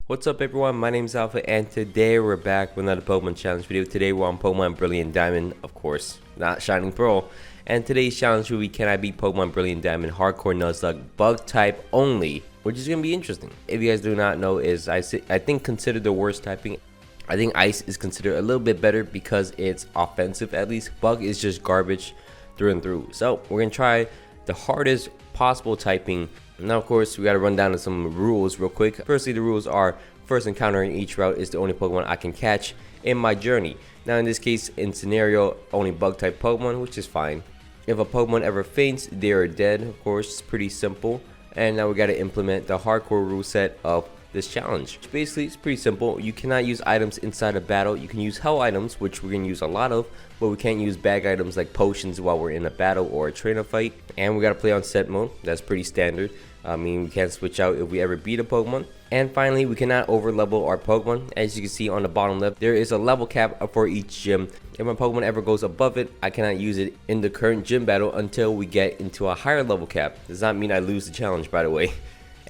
What's up everyone, my name is Alpha and today we're back with another Pokemon challenge video. Today we're on Pokemon Brilliant Diamond, of course, not Shining Pearl. And today's challenge will be can I beat Pokemon Brilliant Diamond Hardcore Nuzlocke bug type only, which is going to be interesting. If you guys do not know, is I think considered the worst typing. I think Ice is considered a little bit better because it's offensive at least. Bug is just garbage through and through. So we're going to try the hardest possible typing. Now, of course, we got to run down to some rules real quick. Firstly, the rules are first encounter in each route is the only Pokemon I can catch in my journey. Now, in this case, in scenario, only bug type Pokemon, which is fine. If a Pokemon ever faints, they are dead. Of course, it's pretty simple. And now we got to implement the hardcore rule set of this challenge. Basically, it's pretty simple. You cannot use items inside a battle. You can use hell items, which we're going to use a lot of, but we can't use bag items like potions while we're in a battle or a trainer fight. And we got to play on set mode. That's pretty standard. I mean, we can't switch out if we ever beat a Pokemon. And finally, we cannot over level our Pokemon. As you can see on the bottom left, there is a level cap for each gym. If my Pokemon ever goes above it, I cannot use it in the current gym battle until we get into a higher level cap. Does not mean I lose the challenge, by the way.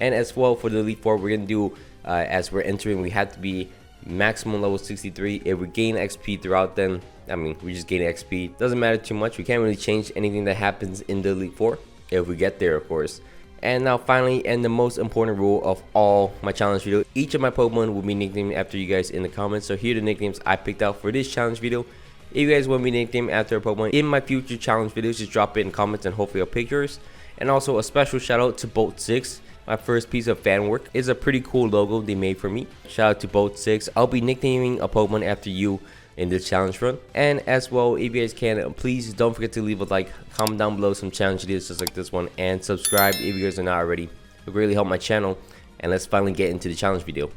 And as well, for the Elite Four, we're going to do, as we're entering, we have to be maximum level 63. If we gain XP throughout, then, I mean, we just gain XP. Doesn't matter too much. We can't really change anything that happens in the Elite Four, if we get there, of course. And now finally, and the most important rule of all my challenge video, each of my Pokemon will be nicknamed after you guys in the comments. So here are the nicknames I picked out for this challenge video. If you guys want me to nickname after a Pokemon in my future challenge videos, just drop it in comments and hopefully I'll pick yours. And also a special shout out to Bolt6. My first piece of fan work is a pretty cool logo they made for me. Shout out to Bolt6. I'll be nicknaming a Pokemon after you in this challenge run. And as well, if you guys can, please don't forget to leave a like, comment down below some challenge ideas just like this one, and subscribe if you guys are not already. It would really help my channel. And let's finally get into the challenge video.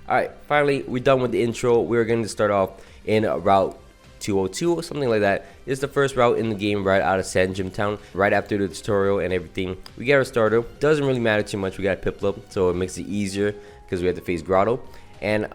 Alright, finally we're done with the intro. We're going to start off in Route 202 or something like that. This is the first route in the game right out of Sand Gym Town, right after the tutorial and everything. We get our starter. Doesn't really matter too much. We got Piplup, so it makes it easier because we have to face Grotto. And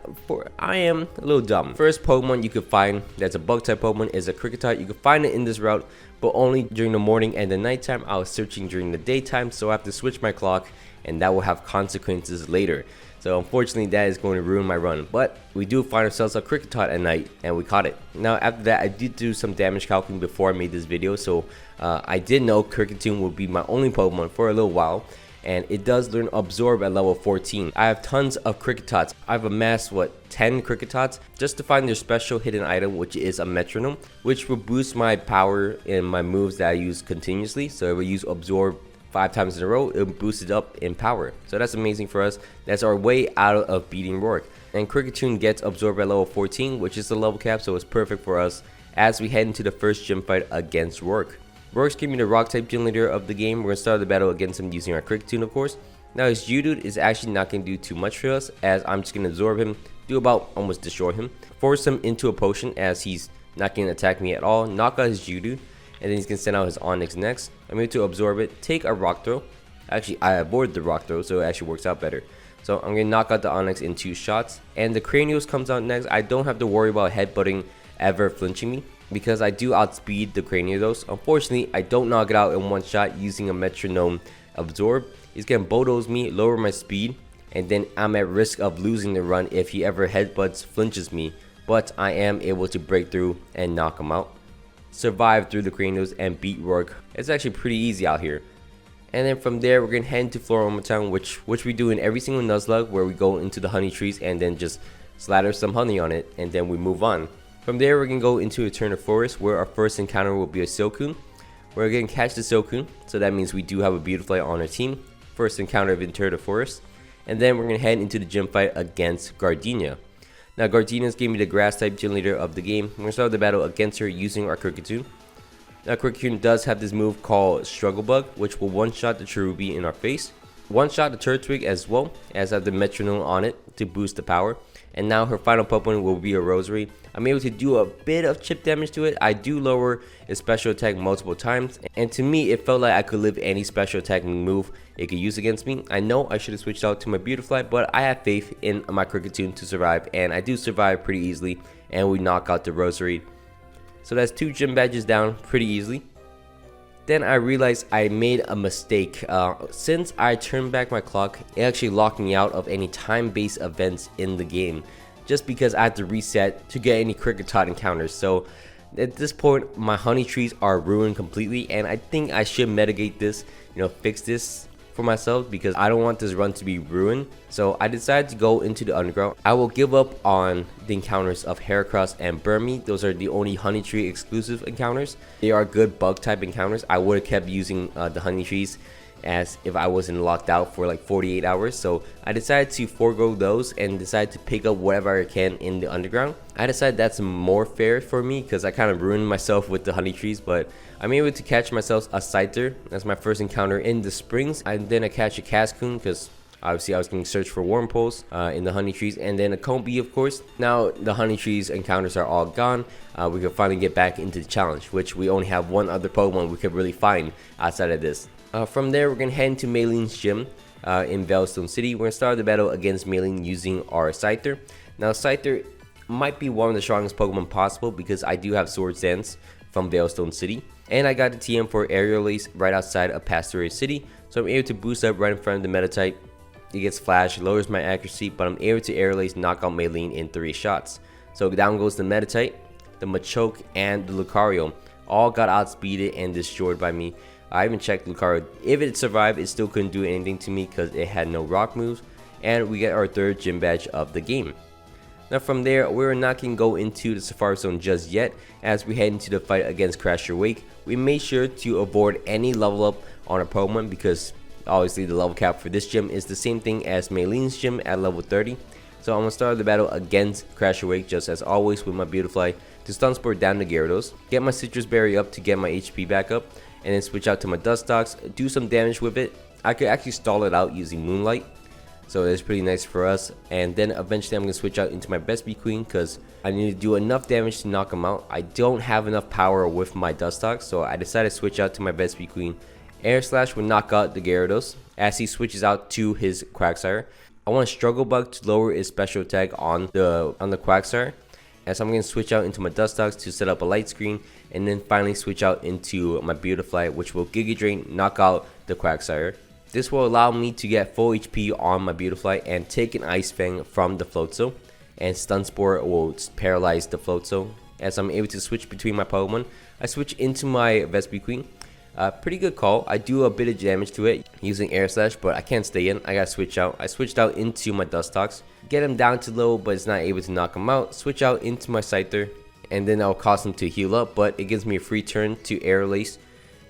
I am a little dumb. First Pokemon you could find that's a bug type Pokemon is a Kricketot. You can find it in this route, but only during the morning and the nighttime. I was searching during the daytime, so I have to switch my clock, and that will have consequences later. So unfortunately, that is going to ruin my run. But we do find ourselves a Kricketot at night, and we caught it. Now after that, I did do some damage calculating before I made this video, so I did know Kricketot would be my only Pokemon for a little while. And it does learn Absorb at level 14. I have tons of Kricketots. I've amassed, what, 10 Kricketots just to find their special hidden item, which is a metronome, which will boost my power in my moves that I use continuously. So if I use Absorb 5 times in a row, it'll boost it up in power. So that's amazing for us. That's our way out of beating Rourke. And Kricketot gets Absorb at level 14, which is the level cap, so it's perfect for us as we head into the first gym fight against Rourke. Rourke's giving me the rock type gym leader of the game. We're going to start the battle against him using our Kricketot, of course. Now his Geodude is actually not going to do too much for us, as I'm just going to absorb him, do about almost destroy him, force him into a potion as he's not going to attack me at all, knock out his Geodude, and then he's going to send out his Onix next. I'm going to absorb it, take a rock throw. Actually, I avoided the rock throw, so it actually works out better. So I'm going to knock out the Onix in 2 shots, and the Cranios comes out next. I don't have to worry about headbutting ever flinching me, because I do outspeed the Cranios. Unfortunately, I don't knock it out in 1 shot using a metronome absorb. He's gonna bulldoze me, lower my speed, and then I'm at risk of losing the run if he ever headbutts flinches me. But I am able to break through and knock him out, survive through the Cranios, and beat Rourke. It's actually pretty easy out here. And then from there, we're gonna head into Floral Town, which we do in every single Nuzlocke, where we go into the honey trees and then just slather some honey on it, and then we move on. From there, we're going to go into Eterna Forest, where our first encounter will be a Silcoon. We're going to catch the Silcoon, so that means we do have a Beautifly on our team. First encounter of Eterna Forest. And then we're going to head into the gym fight against Gardenia. Now, Gardenia's gave me the grass type gym leader of the game. We're going to start the battle against her using our Kricketot. Now, Kricketot does have this move called Struggle Bug, which will one-shot the Cherubi in our face. One-shot the Turtwig as well, as I have the metronome on it to boost the power. And now her final Pokemon will be a Rosary. I'm able to do a bit of chip damage to it. I do lower its special attack multiple times, and to me it felt like I could live any special attack move it could use against me. I know I should have switched out to my Beautifly, but I have faith in my Kricketot to survive, and I do survive pretty easily, and we knock out the Rosary. So that's 2 gym badges down pretty easily. then I realized I made a mistake. Since I turned back my clock, it actually locked me out of any time-based events in the game, just because I had to reset to get any Kricketot encounters. So at this point, my honey trees are ruined completely, and I think I should mitigate this, fix this for myself, because I don't want this run to be ruined. So I decided to go into the underground. I will give up on the encounters of Heracross and Burmy. Those are the only honey tree exclusive encounters. They are good bug type encounters. I would have kept using the honey trees as if I wasn't locked out for like 48 hours. So I decided to forego those and decided to pick up whatever I can in the underground. I decided that's more fair for me because I kind of ruined myself with the honey trees, but I'm able to catch myself a Scyther. That's my first encounter in the springs. And then I catch a Cascoon because obviously I was going to search for Wormpoles in the honey trees, and then a Combi, of course. Now the honey trees encounters are all gone. We can finally get back into the challenge, which we only have one other Pokemon we could really find outside of this. From there, we're going to head into Maylene's gym in Veilstone City. We're going to start the battle against Maylene using our Scyther. Now, Scyther might be one of the strongest Pokemon possible because I do have Swords Dance from Veilstone City. And I got the TM for Aerial Ace right outside of Pastoria City. So I'm able to boost up right in front of the Meta-type. It gets Flash, lowers my accuracy, but I'm able to Aerial Ace knock out Maylene in 3 shots. So down goes the Meta-type, the Machoke, and the Lucario. All got outspeeded and destroyed by me. I even checked Lucario. If it survived, it still couldn't do anything to me because it had no rock moves. And we get our 3rd gym badge of the game. Now from there, we're not going to go into the Safari Zone just yet. As we head into the fight against Crasher Wake, we made sure to avoid any level up on our Pokemon because obviously the level cap for this gym is the same thing as Maylene's gym at level 30. So I'm going to start the battle against Crasher Wake just as always with my Beautifly to Stun Spore down the Gyarados. Get my Citrus Berry up to get my HP back up. And then switch out to my Dustox, do some damage with it. I could actually stall it out using Moonlight, so that's pretty nice for us. And then eventually I'm going to switch out into my BDSP Queen because I need to do enough damage to knock him out. I don't have enough power with my Dustox, so I decided to switch out to my BDSP Queen. Air Slash will knock out the Gyarados as he switches out to his Quagsire. I want Struggle Bug to lower his special attack on the Quagsire. So I'm going to switch out into my Dustox to set up a light screen, and then finally switch out into my Beautifly, which will Giga Drain, knock out the Quagsire. This will allow me to get full HP on my Beautifly and take an Ice Fang from the Floatzel, and Stun Spore will paralyze the Floatzel. As I'm able to switch between my Pokemon, I switch into my Vespi Queen. Pretty good call. I do a bit of damage to it using Air Slash, but I can't stay in. I gotta switch out. I switched out into my Dustox. Get him down to low, but it's not able to knock him out. Switch out into my Scyther, and then I'll cause him to heal up, but it gives me a free turn to Aerial Ace.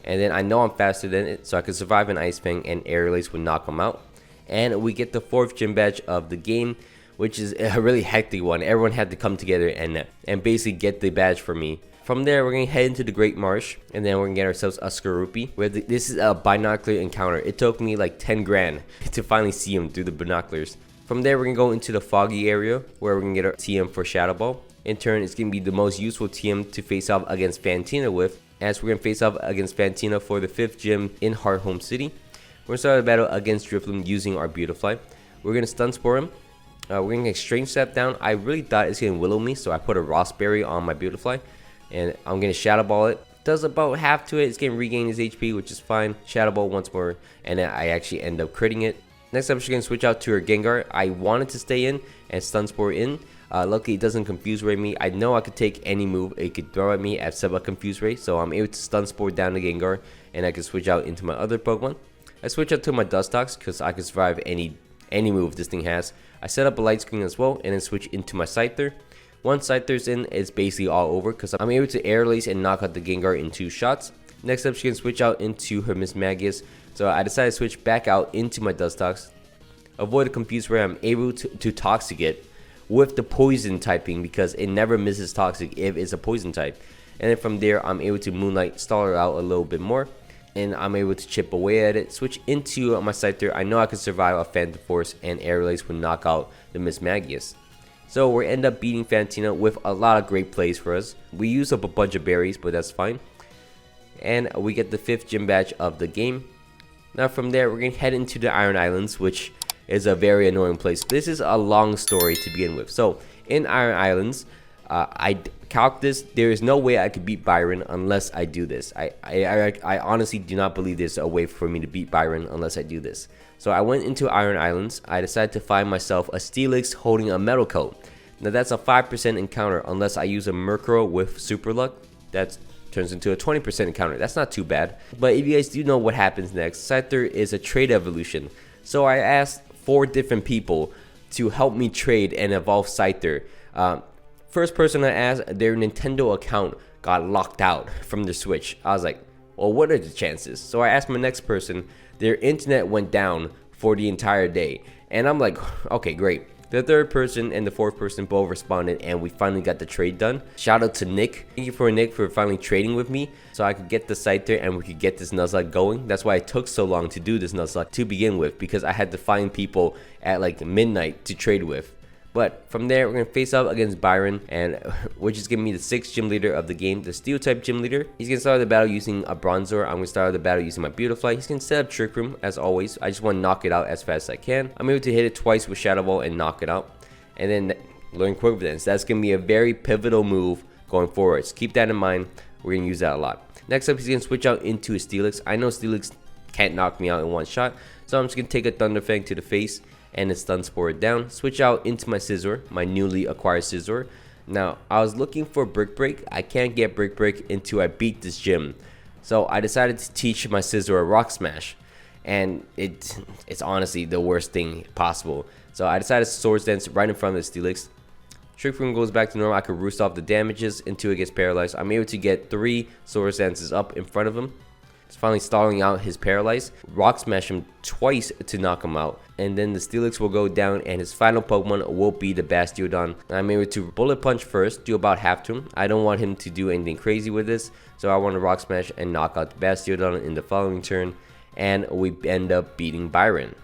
And then I know I'm faster than it, so I can survive an Ice Fang, and Aerial Ace would knock him out. And we get the 4th gym badge of the game, which is a really hectic one. Everyone had to come together and basically get the badge for me. From there, we're going to head into the Great Marsh, and then we're going to get ourselves a Skorupi. This is a binocular encounter. It took me like 10 grand to finally see him through the binoculars. From there, we're going to go into the Foggy area, where we're going to get our TM for Shadow Ball. In turn, it's going to be the most useful TM to face off against Fantina with, as we're going to face off against Fantina for the 5th gym in Hearthome City. We're going to start the battle against Dripline using our Beautifly. We're going to Stun Spore him. We're going to get Strange Step down. I really thought it's going to Willow me, so I put a Rossberry on my Beautifly. And I'm going to Shadow Ball it. Does about half to it. It's going to regain his HP, which is fine. Shadow Ball once more, and then I actually end up critting it. Next up, she's going to switch out to her Gengar. I wanted to stay in and Stun Spore in. Luckily, it doesn't Confuse Ray me. I know I could take any move it could throw at me except a Confuse Ray, so I'm able to Stun Spore down the Gengar, and I can switch out into my other Pokemon. I switch out to my Dustox because I can survive any move this thing has. I set up a light screen as well, and then switch into my Scyther. Once Scyther's in, it's basically all over because I'm able to Air Lace and knock out the Gengar in 2 shots. Next up, she can switch out into her Miss Magius, so I decided to switch back out into my Dustox. Avoid a Confuse Ray. I'm able to Toxic it with the Poison typing because it never misses Toxic if it's a Poison type. And then from there, I'm able to Moonlight, stall her out a little bit more, and I'm able to chip away at it. Switch into my Scyther. I know I can survive a Phantom Force, and Air Lace would knock out the Miss Magius. So we end up beating Fantina with a lot of great plays for us. We use up a bunch of berries, but that's fine. And we get the 5th gym badge of the game. Now from there, we're going to head into the Iron Islands, which is a very annoying place. This is a long story to begin with. So in Iron Islands, I calc this. There is no way I could beat Byron unless I do this. I honestly do not believe there's a way for me to beat Byron unless I do this. So I went into Iron Islands. I decided to find myself a Steelix holding a metal coat. Now that's a 5% encounter unless I use a Murkrow with Super Luck. That turns into a 20% encounter. That's not too bad. But if you guys do know what happens next, Scyther is a trade evolution. So I asked 4 different people to help me trade and evolve Scyther. First person I asked, their Nintendo account got locked out from the Switch. I was like, well, what are the chances? So I asked my next person, their internet went down for the entire day. And I'm like, okay, great. The third person and the fourth person both responded, and we finally got the trade done. Shout out to Nick. Thank you for Nick for finally trading with me so I could get the Scyther and we could get this Nuzlocke going. That's why it took so long to do this Nuzlocke to begin with, because I had to find people at like midnight to trade with. But from there, we're going to face up against Byron, and which is giving me the 6th gym leader of the game, the Steel type gym leader. He's going to start the battle using a Bronzor. I'm going to start the battle using my Beautifly. He's going to set up Trick Room as always. I just want to knock it out as fast as I can. I'm able to hit it twice with Shadow Ball and knock it out. And then learn Quick Dance. That's going to be a very pivotal move going forward. So keep that in mind. We're going to use that a lot. Next up, he's going to switch out into a Steelix. I know Steelix can't knock me out in one shot, so I'm just going to take a Thunder Fang to the face and a Stun Spore down. Switch out into my Scizor, my newly acquired Scizor. Now, I was looking for Brick Break. I can't get Brick Break until I beat this gym. So I decided to teach my Scizor a Rock Smash. And it's honestly the worst thing possible. So I decided to Swords Dance right in front of the Steelix. Trick Room goes back to normal. I could roost off the damages until it gets paralyzed. I'm able to get 3 Swords Dances up in front of him. It's finally stalling out his paralyze. Rock Smash him twice to knock him out. And then the Steelix will go down and his final Pokemon will be the Bastiodon. I'm able to Bullet Punch first, do about half to him. I don't want him to do anything crazy with this, so I want to Rock Smash and knock out the Bastiodon in the following turn. And we end up beating Byron.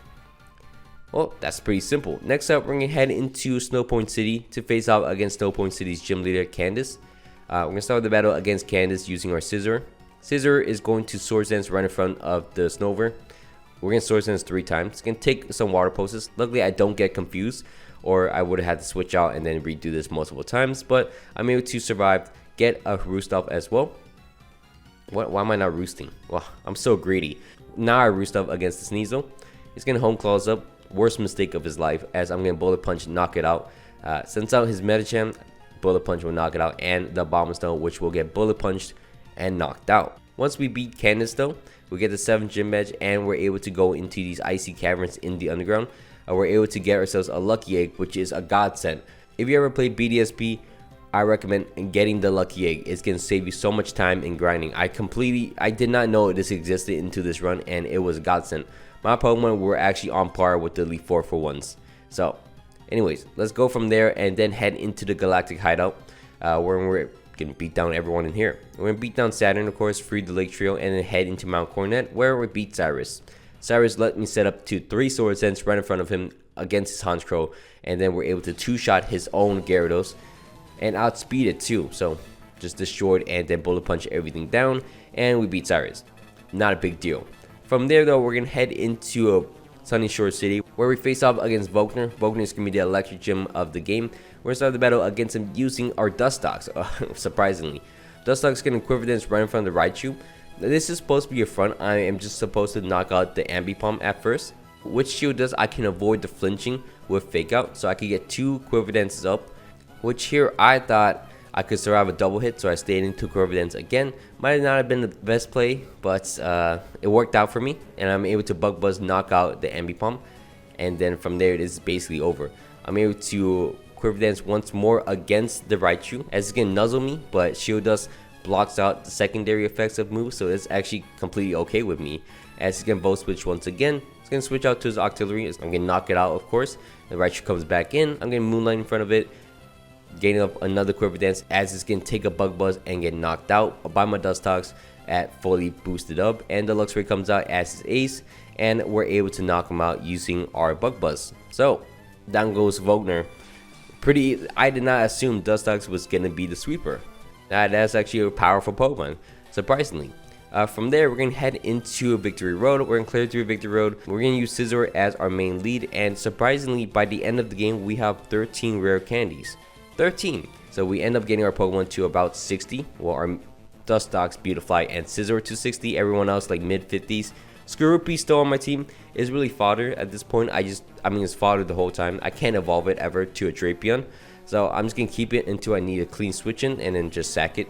Well, that's pretty simple. Next up, we're going to head into Snow Point City to face off against Snow Point City's gym leader, Candace. We're going to start the battle against Candace using our Scizor. Scizor is going to Swords Dance right in front of the Snover. We're going to Swords Dance 3 times. It's going to take some Water Pulses. Luckily, I don't get confused, or I would have had to switch out and then redo this multiple times. But I'm able to survive, get a Roost off as well. Why am I not roosting? Well, I'm so greedy. Now I roost up against the Sneasel. He's going to Home Claws up. Worst mistake of his life, as I'm going to Bullet Punch and knock it out. Sends out his Medicham. Bullet Punch will knock it out. And the Abomasnow, which will get Bullet Punched and knocked out. Once we beat Candace though, we get the 7th gym badge and we're able to go into these icy caverns in the underground. We're able to get ourselves a Lucky Egg, which is a godsend. If you ever played BDSP, I recommend getting the Lucky Egg. It's going to save you so much time in grinding. I did not know this existed into this run, and it was a godsend. My Pokemon were actually on par with the Elite Four for once. So anyways, let's go from there and then head into the Galactic Hideout, where we're going to beat down everyone in here. We're going to beat down Saturn, of course, free the Lake Trio, and then head into Mount Coronet, where we beat Cyrus. Cyrus let me set up to 3 Sword Dance right in front of him against his Honchkrow, and then we're able to 2-shot his own Gyarados and outspeed it too. So just destroyed and then Bullet Punch everything down, and we beat Cyrus. Not a big deal. From there though, we're going to head into a Sunny Shore City, where we face off against Volkner. Volkner is going to be the electric gym of the game. We're going to start the battle against him using our Dustox, surprisingly. Dustox is going to Quiver Dance right in front of the Raichu. This is supposed to be a front. I am just supposed to knock out the Ambipom at first. Which shield does, I can avoid the flinching with Fake Out, so I can get 2 Quiver Dances up. Which here I thought I could survive a double hit, so I stayed into Quiver Dance again. Might not have been the best play, but it worked out for me, and I'm able to Bug Buzz knock out the Ambipom, and then from there it is basically over. I'm able to Quiver Dance once more against the Raichu, as it's gonna nuzzle me, but Shield Dust blocks out the secondary effects of moves, so it's actually completely okay with me. As he's gonna Volt Switch once again, he's gonna switch out to his Octillery. I'm gonna knock it out, of course. The Raichu comes back in. I'm gonna Moonlight in front of it, gaining up another Quiver Dance, as it's gonna take a Bug Buzz and get knocked out by my Dustox at fully boosted up, and the Luxray comes out as his ace, and we're able to knock him out using our Bug Buzz. So down goes Volkner. I did not assume Dustox was gonna be the sweeper. That's actually a powerful Pokemon, surprisingly. From there, we're going to head into Victory Road. We're going to clear through Victory Road. We're going to use Scizor as our main lead, and surprisingly, by the end of the game, we have 13 rare candies. 13! So we end up getting our Pokemon to about 60. Well, our Dustox, Beautifly, and Scizor to 60. Everyone else like mid 50s. Skorupi still on my team is really fodder at this point. I mean, it's fodder the whole time. I can't evolve it ever to a Drapion. So I'm just going to keep it until I need a clean switch in and then just sack it.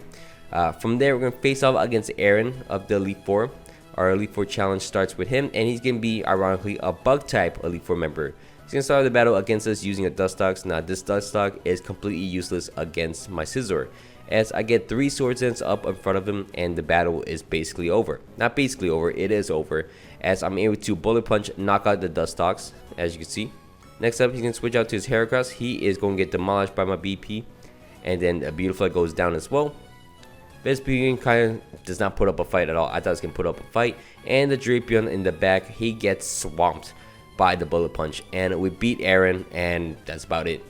From there, we're going to face off against Aaron of the Elite Four. Our Elite Four challenge starts with him, and he's going to be, ironically, a bug type Elite Four member. He's going to start the battle against us using a Dustox. Now, this Dustox is completely useless against my Scizor, as I get 3 Sword Dance up in front of him, and the battle is basically over. Not basically over, it is over, as I'm able to Bullet Punch, knock out the Dustox, as you can see. Next up, he's going to switch out to his Heracross. He is going to get demolished by my BP, and then a Beautifly goes down as well. BDSP kind of does not put up a fight at all. I thought it was going to put up a fight, and the Drapion in the back, he gets swamped by the Bullet Punch, and we beat Aaron, and that's about it.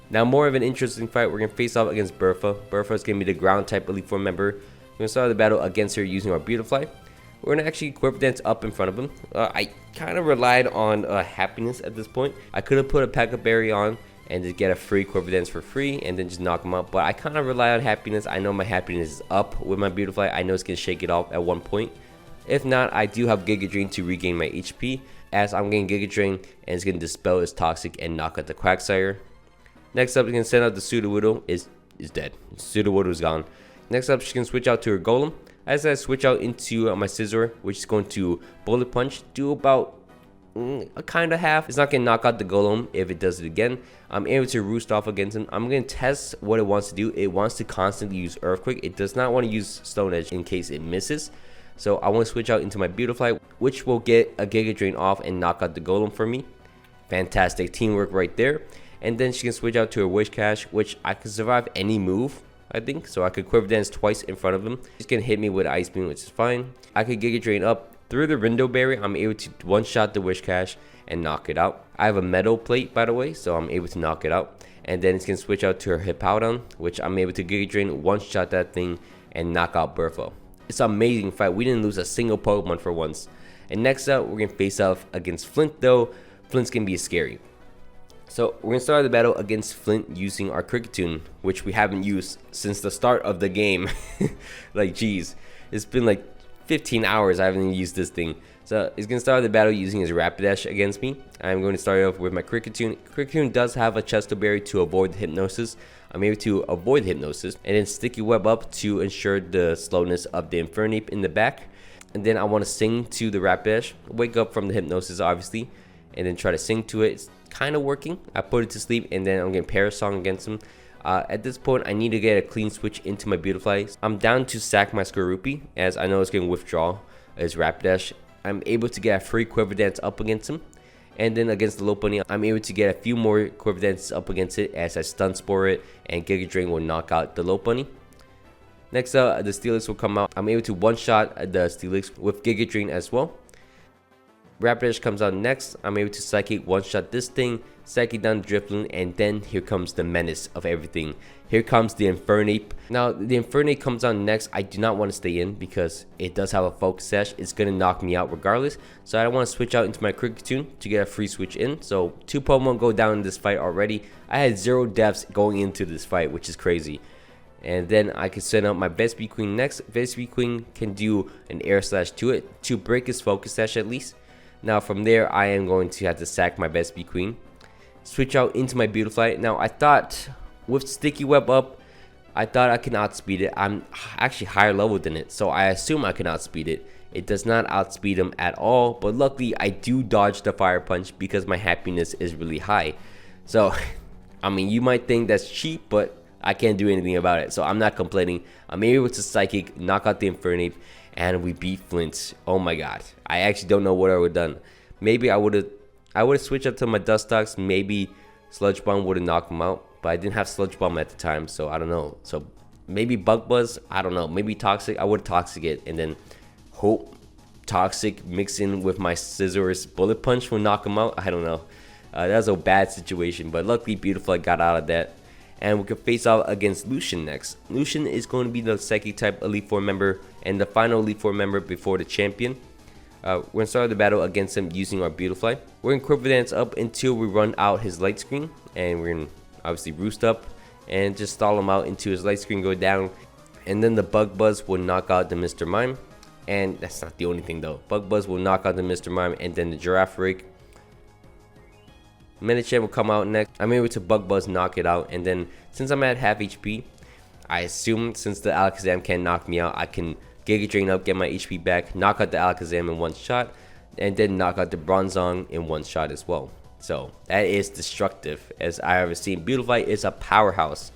Now, more of an interesting fight. We're going to face off against Bertha. Bertha is going to be the ground type Elite Four member. We're going to start the battle against her using our Beautifly. We're going to actually Quiver Dance up in front of him. I kind of relied on Happiness at this point. I could have put a Pekka Berry on and just get a free Quiver Dance for free and then just knock him out. But I kind of rely on Happiness. I know my Happiness is up with my Beautifly. I know it's going to shake it off at one point. If not, I do have Giga Drain to regain my HP, as I'm getting Giga Drain and it's going to dispel his Toxic and knock out the Quagsire. Next up, we can send out the Sudowoodo. Is dead. Sudowoodo is gone. Next up, she can switch out to her Golem. As I switch out into my Scizor, which is going to Bullet Punch, do about a kind of half. It's not going to knock out the Golem if it does it again. I'm able to Roost off against him. I'm going to test what it wants to do. It wants to constantly use Earthquake. It does not want to use Stone Edge in case it misses. So I want to switch out into my Beautifly, which will get a Giga Drain off and knock out the Golem for me. Fantastic teamwork right there. And then she can switch out to her Whiscash, which I can survive any move, I think. So I could Quiver Dance twice in front of him. She's going to hit me with Ice Beam, which is fine. I could Giga Drain up through the Rindo Berry. I'm able to one-shot the Whiscash and knock it out. I have a Metal Plate, by the way, so I'm able to knock it out. And then it's going to switch out to her Hippowdon, which I'm able to Giga Drain, one-shot that thing, and knock out Bertha. It's an amazing fight. We didn't lose a single Pokemon for once. And next up, we're going to face off against Flint, though. Flint's going to be scary. So we're going to start the battle against Flint using our Kricketune, which we haven't used since the start of the game. Like, geez, it's been like 15 hours I haven't even used this thing. So he's going to start the battle using his Rapidash against me. I'm going to start off with my Kricketune. Kricketune does have a Chesto Berry to avoid the Hypnosis. I'm able to avoid Hypnosis and then Sticky Web up to ensure the slowness of the Infernape in the back. And then I want to sing to the Rapidash, wake up from the Hypnosis obviously, and then try to sing to it. It's kind of working. I put it to sleep and then I'm getting Parasong against him. At this point, I need to get a clean switch into my Beautifly. I'm down to sack my Skorupi, as I know it's going to withdraw his Rapidash. I'm able to get a free Quiver Dance up against him. And then against the Lopunny, I'm able to get a few more Quiver Dances up against it as I Stun Spore it, and Giga Drain will knock out the Lopunny. Next up, the Steelix will come out. I'm able to one-shot the Steelix with Giga Drain as well. Rapidash comes out next. I'm able to Psychic one-shot this thing, Psychic down the Dripline, and then here comes the menace of everything. Here comes the Infernape. Now, the Infernape comes out next. I do not want to stay in because it does have a Focus Sash. It's going to knock me out regardless. So I want to switch out into my Kricketune to get a free switch in. So 2 Pokemon go down in this fight already. I had 0 deaths going into this fight, which is crazy. And then I can send out my BDSP Queen next. BDSP Queen can do an Air Slash to it to break his Focus Sash at least. Now from there, I am going to have to sack my BDSP Queen. Switch out into my Beautifly. Now I thought with Sticky Web up, I thought I can outspeed it. I'm actually higher level than it, so I assume I can outspeed it. It does not outspeed him at all, but luckily I do dodge the Fire Punch because my Happiness is really high. So, I mean, you might think that's cheap, but I can't do anything about it, so I'm not complaining. I'm able to Psychic, knock out the Infernape, and we beat Flint. Oh my god. I actually don't know what I would have done. Maybe I would have switched up to my Dustox. Maybe Sludge Bomb would have knocked him out. But I didn't have Sludge Bomb at the time, so I don't know. So maybe Bug Buzz. I don't know. Maybe Toxic. I would Toxic it and then hope Toxic mix in with my Scizor's Bullet Punch will knock him out. I don't know. That was a bad situation. But luckily, Beautiful, I got out of that. And we can face off against Lucian next. Lucian is going to be the Psychic type Elite Four member and the final Elite Four member before the champion. We're going to start the battle against him using our Beautifly. We're going to Quiver Dance up until we run out his Light Screen. And we're going to obviously Roost up and just stall him out until his light screen go down. And then the Bug Buzz will knock out the Mr. Mime. And that's not the only thing though. Bug Buzz will knock out the Mr. Mime, and then the Giraffe Rake. Medicham will come out next. I'm able to Bug Buzz knock it out, and then since I'm at half HP, I assume since the Alakazam can't knock me out, I can Giga Drain up, get my HP back, knock out the Alakazam in one shot, and then knock out the Bronzong in one shot as well. So that is destructive as I ever seen. Beautifly is a powerhouse.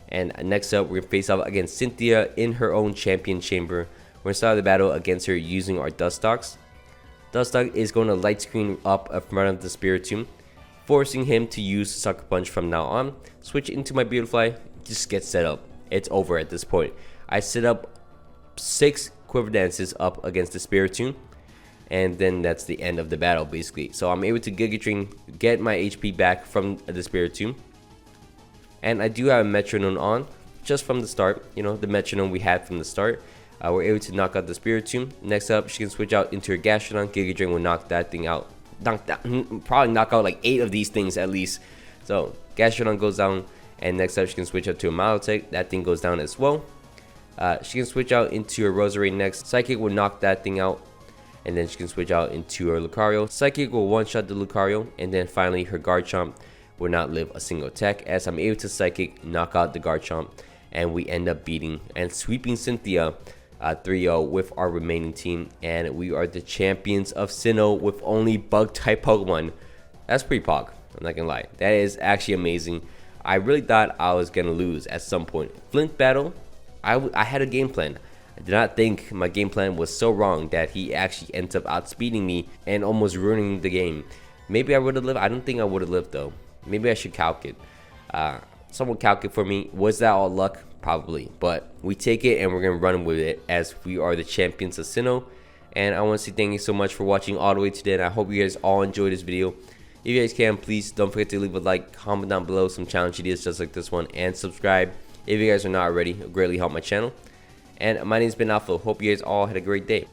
And next up, we're gonna face off against Cynthia in her own champion chamber. We're gonna start the battle against her using our Dustox. Dustox is going to light screen up in front of the Spiritomb, forcing him to use Sucker Punch from now on. Switch into my Beautifly, just get set up. It's over at this point. I set up 6 Quiver Dances up against the Spiritomb, and then that's the end of the battle basically. So I'm able to Giga Drain, get my HP back from the Spiritomb, and I do have a Metronome on just from the start. You know, the Metronome we had from the start. We're able to knock out the Spiritomb. Next up, she can switch out into her Gastrodon. Giga Drain will knock that thing out. Probably knock out like 8 of these things at least. So Gastrodon goes down, and next up she can switch up to a Milotic. That thing goes down as well. She can switch out into her Roserade next. Psychic will knock that thing out, and then she can switch out into her Lucario. Psychic will one-shot the Lucario, and then finally her Garchomp will not live a single attack, as I'm able to Psychic knock out the Garchomp, and we end up beating and sweeping Cynthia 3-0 with our remaining team, and we are the champions of Sinnoh with only bug type Pokemon. That's pretty pog, I'm not gonna lie. That is actually amazing. I really thought I was gonna lose at some point. Flint battle, I had a game plan. I did not think my game plan was so wrong that he actually ends up outspeeding me and almost ruining the game. Maybe I would have lived. I don't think I would have lived though. Maybe I should calc it. Someone calc it for me. Was that all luck? Probably, but we take it and we're gonna run with it as we are the champions of Sinnoh. And I want to say thank you so much for watching all the way today, and I hope you guys all enjoyed this video. If you guys can, please don't forget to leave a like, comment down below some challenge ideas just like this one, and subscribe if you guys are not already. It greatly help my channel. And my name's been Alpha. Hope you guys all had a great day.